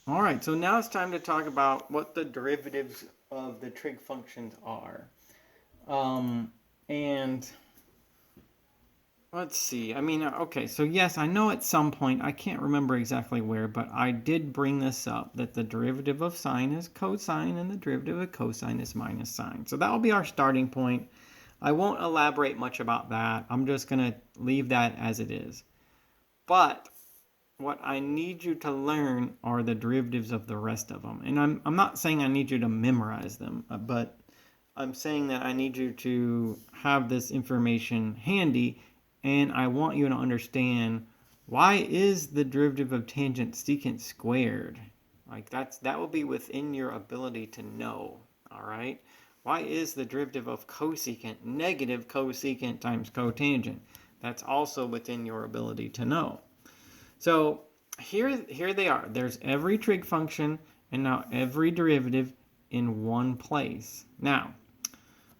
All right, so now it's time to talk about what the derivatives of the trig functions are. And let's see. I mean, okay, so yes, I know at some point, I can't remember exactly where, but I did bring this up, that the derivative of sine is cosine and the derivative of cosine is minus sine. So that will be our starting point. I won't elaborate much about that. I'm just going to leave that as it is. But what I need you to learn are the derivatives of the rest of them. And I'm not saying I need you to memorize them, but I'm saying that I need you to have this information handy, and I want you to understand, why is the derivative of tangent secant squared? Like that will be within your ability to know, all right? Why is the derivative of cosecant negative cosecant times cotangent? That's also within your ability to know. So here they are. There's every trig function and now every derivative in one place. Now,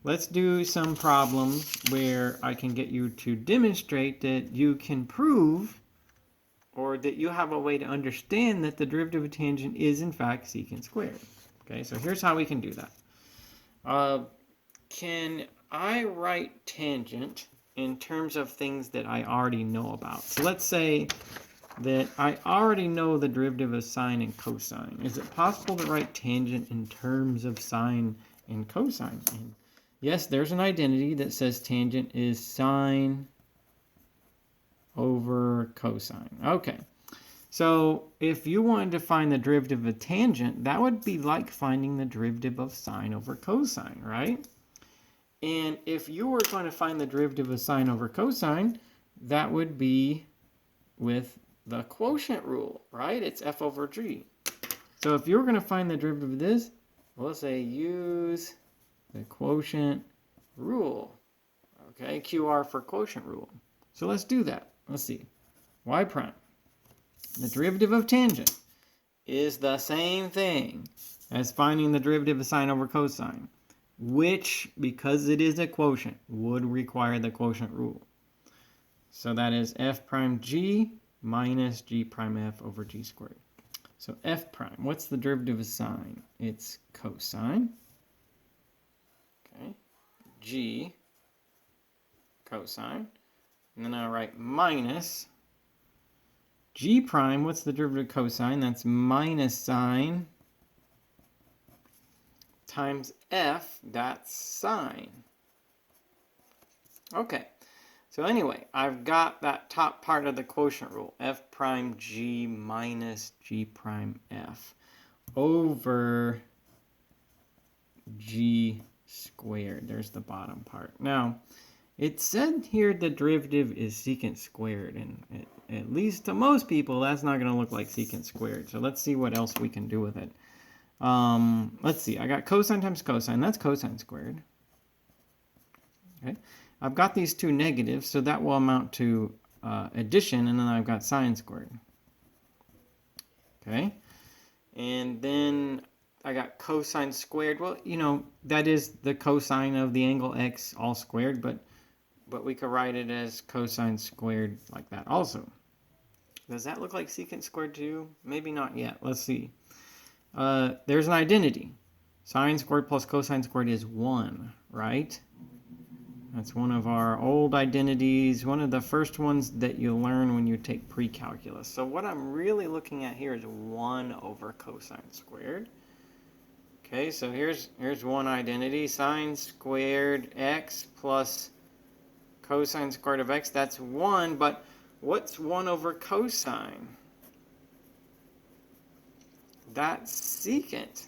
let's do some problems where I can get you to demonstrate that you can prove, or that you have a way to understand, that the derivative of tangent is in fact secant squared. Okay, so here's how we can do that. Can I write tangent in terms of things that I already know about? So let's say that I already know the derivative of sine and cosine. Is it possible to write tangent in terms of sine and cosine? And yes, there's an identity that says tangent is sine over cosine. Okay, so if you wanted to find the derivative of tangent, that would be like finding the derivative of sine over cosine, right? And if you were going to find the derivative of sine over cosine, that would be with the quotient rule, right? It's f over g. So if you're going to find the derivative of this, we'll say use the quotient rule. Okay, QR for quotient rule. So let's do that. Let's see. Y prime. The derivative of tangent is the same thing as finding the derivative of sine over cosine, which, because it is a quotient, would require the quotient rule. So that is f prime g minus g prime f over g squared. So f prime, what's the derivative of sine? It's cosine. Okay. G cosine. And then I write minus g prime, what's the derivative of cosine? That's minus sine times f, that's sine. Okay. So anyway, I've got that top part of the quotient rule, f prime g minus g prime f over g squared. There's the bottom part. Now, it said here the derivative is secant squared, and at least to most people, that's not going to look like secant squared. So let's see what else we can do with it. Let's see. I got cosine times cosine. That's cosine squared. Okay. I've got these two negatives, so that will amount to addition, and then I've got sine squared. Okay. And then I got cosine squared. Well, you know, that is the cosine of the angle x all squared, but we could write it as cosine squared like that also. Does that look like secant squared to you? Maybe not yet. Let's see. There's an identity. Sine squared plus cosine squared is 1, right? That's one of our old identities, one of the first ones that you learn when you take pre-calculus. So what I'm really looking at here is 1 over cosine squared. Okay, so here's one identity. Sine squared x plus cosine squared of x, that's 1, but what's 1 over cosine? That's secant.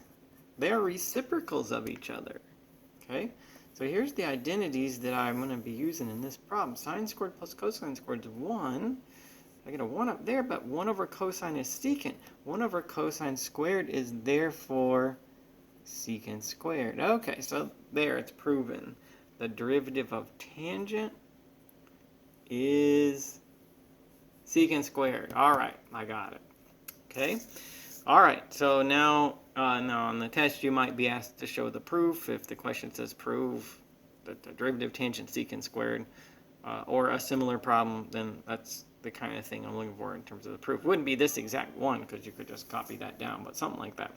They're reciprocals of each other. Okay? So here's the identities that I'm going to be using in this problem. Sine squared plus cosine squared is 1. I get a 1 up there, but 1 over cosine is secant. 1 over cosine squared is therefore secant squared. Okay, so there, it's proven. The derivative of tangent is secant squared. All right, I got it. Okay? All right, so now on the test, you might be asked to show the proof. If the question says prove that the derivative of tangent secant squared, or a similar problem, then that's the kind of thing I'm looking for in terms of the proof. It wouldn't be this exact one because you could just copy that down, but something like that.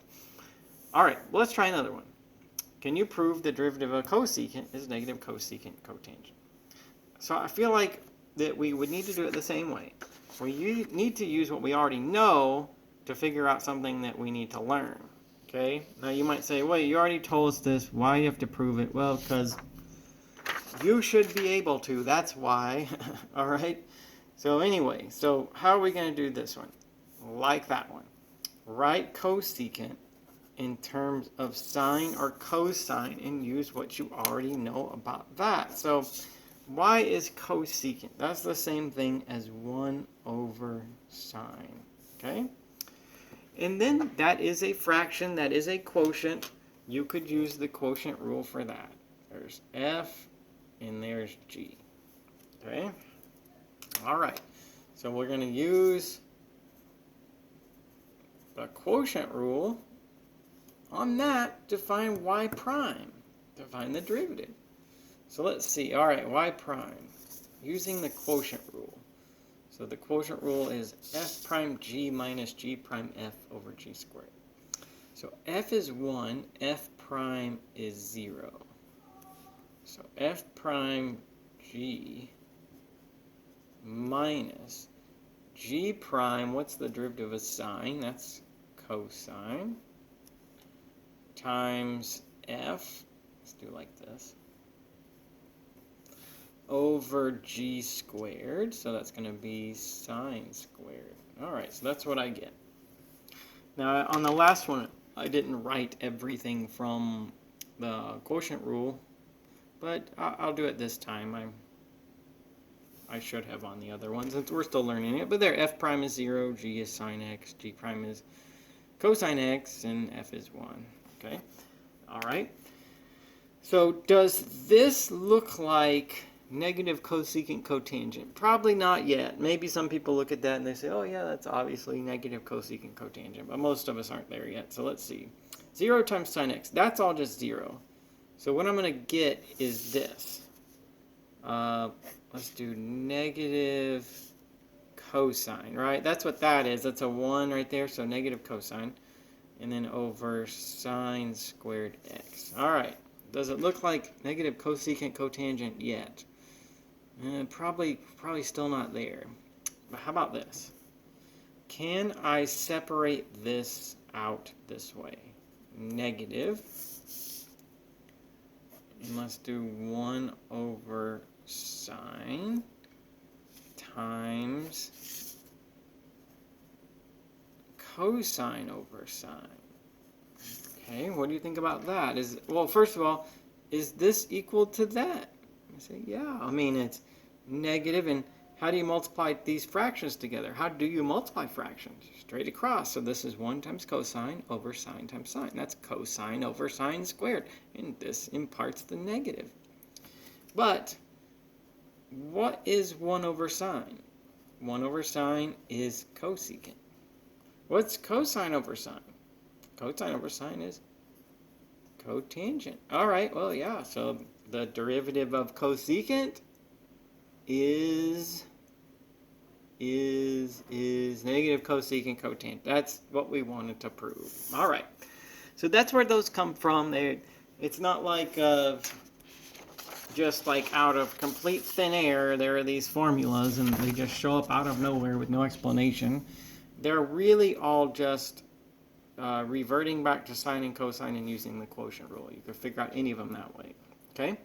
All right, well, let's try another one. Can you prove the derivative of cosecant is negative cosecant cotangent? So I feel like that we would need to do it the same way. We need to use what we already know to figure out something that we need to learn. Okay? Now you might say, wait, you already told us this. Why do you have to prove it? Well, because you should be able to. That's why. All right? So anyway, so how are we going to do this one? Like that one. Write cosecant in terms of sine or cosine and use what you already know about that. So y is cosecant. That's the same thing as 1 over sine. Okay? And then that is a fraction. That is a quotient. You could use the quotient rule for that. There's f and there's g. Okay? All right. So we're going to use the quotient rule on that to find y prime, to find the derivative. So let's see. All right, y prime, using the quotient rule. So the quotient rule is f prime g minus g prime f over g squared. So f is 1, f prime is 0. So f prime g minus g prime, what's the derivative of sine? That's cosine, times f, let's do like this, over g squared, so that's going to be sine squared. All right, so that's what I get. Now, on the last one, I didn't write everything from the quotient rule, but I'll do it this time. I should have on the other ones, since we're still learning it. But there, f prime is 0, g is sine x, g prime is cosine x, and f is 1. Okay? All right. So does this look like negative cosecant cotangent? Probably not yet. Maybe some people look at that and they say, oh yeah, that's obviously negative cosecant cotangent, but most of us aren't there yet. So let's see. 0 times sine x, that's all just 0. So what I'm going to get is this. Let's do negative cosine, right? That's what that is. That's a 1 right there, so negative cosine. And then over sine squared x. All right. Does it look like negative cosecant cotangent yet? Probably still not there. But how about this? Can I separate this out this way? Negative. And let's do 1 over sine times cosine over sine. Okay, what do you think about that? Well, first of all, is this equal to that? I say, yeah. I mean, it's negative, and how do you multiply these fractions together? How do you multiply fractions? Straight across. So this is 1 times cosine over sine times sine. That's cosine over sine squared, and this imparts the negative. But what is 1 over sine? 1 over sine is cosecant. What's cosine over sine? Cosine over sine is cotangent. All right, well, yeah, so the derivative of cosecant is negative cosecant cotangent. That's what we wanted to prove. All right, so that's where those come from. It's not like just like out of complete thin air, there are these formulas and they just show up out of nowhere with no explanation. They're really all just reverting back to sine and cosine and using the quotient rule. You could figure out any of them that way. Okay?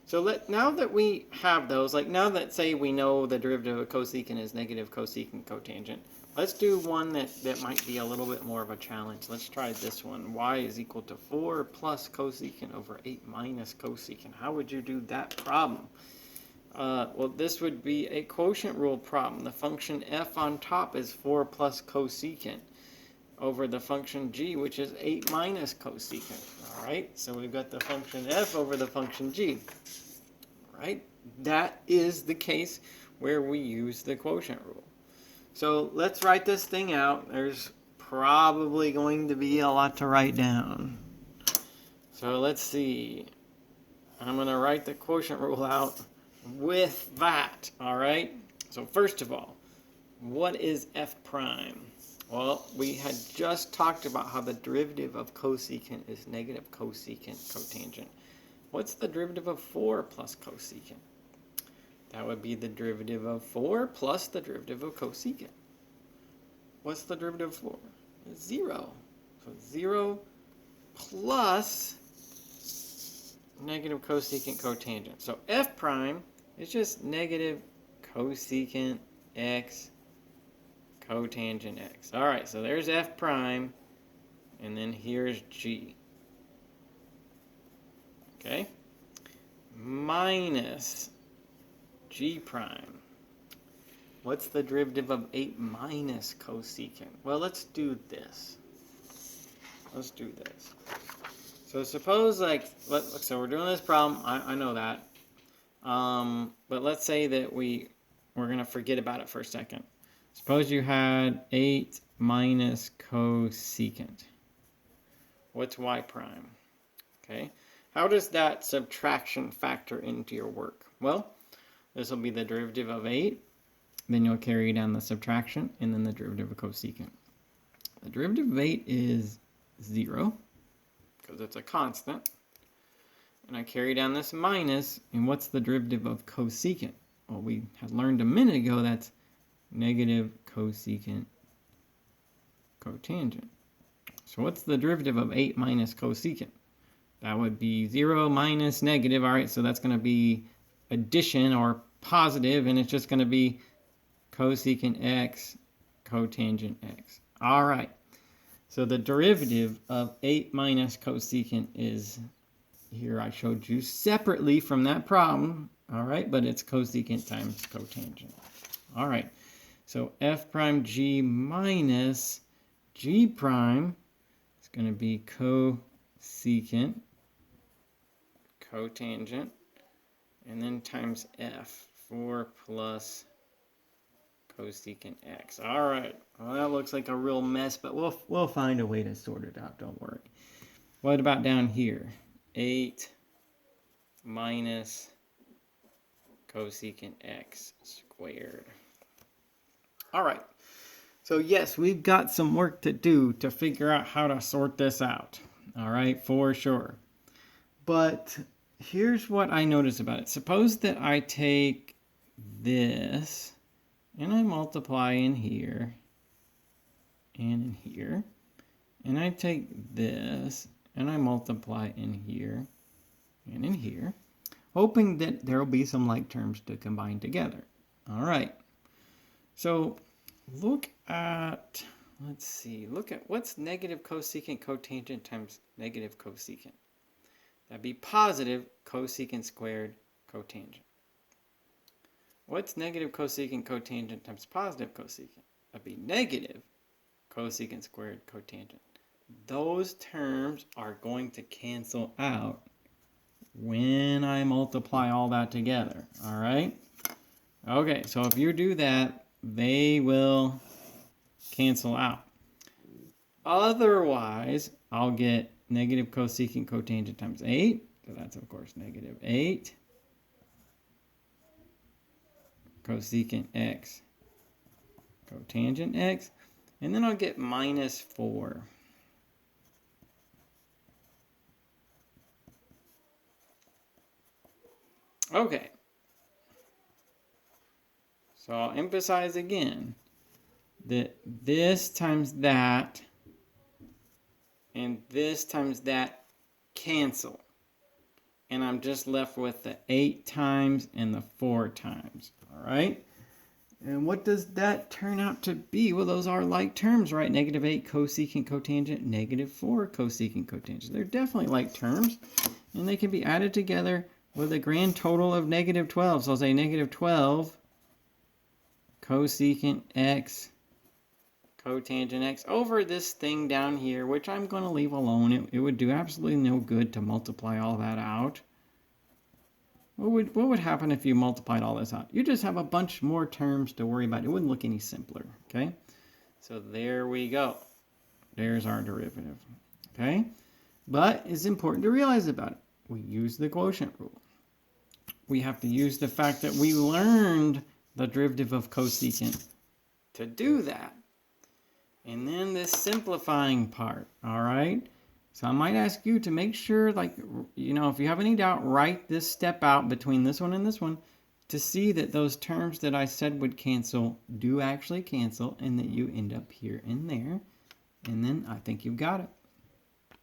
So now that we have those, like now that say we know the derivative of cosecant is negative cosecant cotangent, let's do one that might be a little bit more of a challenge. Let's try this one. Y is equal to 4 plus cosecant over 8 minus cosecant. How would you do that problem? Well, this would be a quotient rule problem. The function f on top is 4 plus cosecant over the function g, which is 8 minus cosecant. All right, so we've got the function f over the function g. All right, that is the case where we use the quotient rule. So let's write this thing out. There's probably going to be a lot to write down. So let's see. I'm going to write the quotient rule out with that. All right, so first of all, What is f prime? Well, we had just talked about how the derivative of cosecant is negative cosecant cotangent. What's the derivative of 4 plus cosecant? That would be the derivative of 4 plus the derivative of cosecant. What's the derivative of 4? 0. So 0 plus negative cosecant cotangent. So f prime is just negative cosecant x cotangent x. All right, so there's f prime, and then here's g. Okay? Minus g prime. What's the derivative of 8 minus cosecant? Well, let's do this. Let's do this. So suppose, so we're doing this problem. I know that. But let's say that we're going to forget about it for a second. Suppose you had 8 minus cosecant. What's y prime? Okay. How does that subtraction factor into your work? Well, this will be the derivative of 8. Then you'll carry down the subtraction, and then the derivative of cosecant. The derivative of 8 is 0, because it's a constant. And I carry down this minus, and what's the derivative of cosecant? Well, we had learned a minute ago that's negative cosecant cotangent. So what's the derivative of 8 minus cosecant? That would be 0 minus negative. All right, so that's going to be addition or positive, and it's just going to be cosecant x cotangent x. All right, so the derivative of 8 minus cosecant is, here I showed you separately from that problem, all right, but it's cosecant times cotangent. All right, so f prime g minus g prime is going to be cosecant cotangent, and then times f, 4 plus cosecant x. All right, well, that looks like a real mess, but we'll find a way to sort it out, don't worry. What about down here? 8 minus cosecant x squared. All right, so yes, we've got some work to do to figure out how to sort this out. All right, for sure. But here's what I notice about it. Suppose that I take this and I multiply in here and in here, and I take this and I multiply in here and in here, hoping that there will be some like terms to combine together. All right, so look at, let's see, look at what's negative cosecant cotangent times negative cosecant. That'd be positive cosecant squared cotangent. What's negative cosecant cotangent times positive cosecant? That'd be negative cosecant squared cotangent. Those terms are going to cancel out when I multiply all that together, all right? Okay, so if you do that, they will cancel out. Otherwise, I'll get negative cosecant cotangent times 8, so that's of course negative 8 cosecant x cotangent x, and then I'll get minus 4. Okay, so I'll emphasize again that this times that and this times that cancel, and I'm just left with the 8 times and the 4 times. All right, and what does that turn out to be? Well, those are like terms, right? Negative 8 cosecant cotangent, negative 4 cosecant cotangent. They're definitely like terms, and they can be added together with a grand total of negative 12. So I'll say negative 12 cosecant x cotangent x over this thing down here, which I'm going to leave alone. It would do absolutely no good to multiply all that out. What would happen if you multiplied all this out? You just have a bunch more terms to worry about. It wouldn't look any simpler, okay? So there we go. There's our derivative, okay? But it's important to realize about it. We use the quotient rule. We have to use the fact that we learned the derivative of cosecant to do that. And then this simplifying part, all right? So I might ask you to make sure, like, you know, if you have any doubt, write this step out between this one and this one to see that those terms that I said would cancel do actually cancel and that you end up here and there. And then I think you've got it.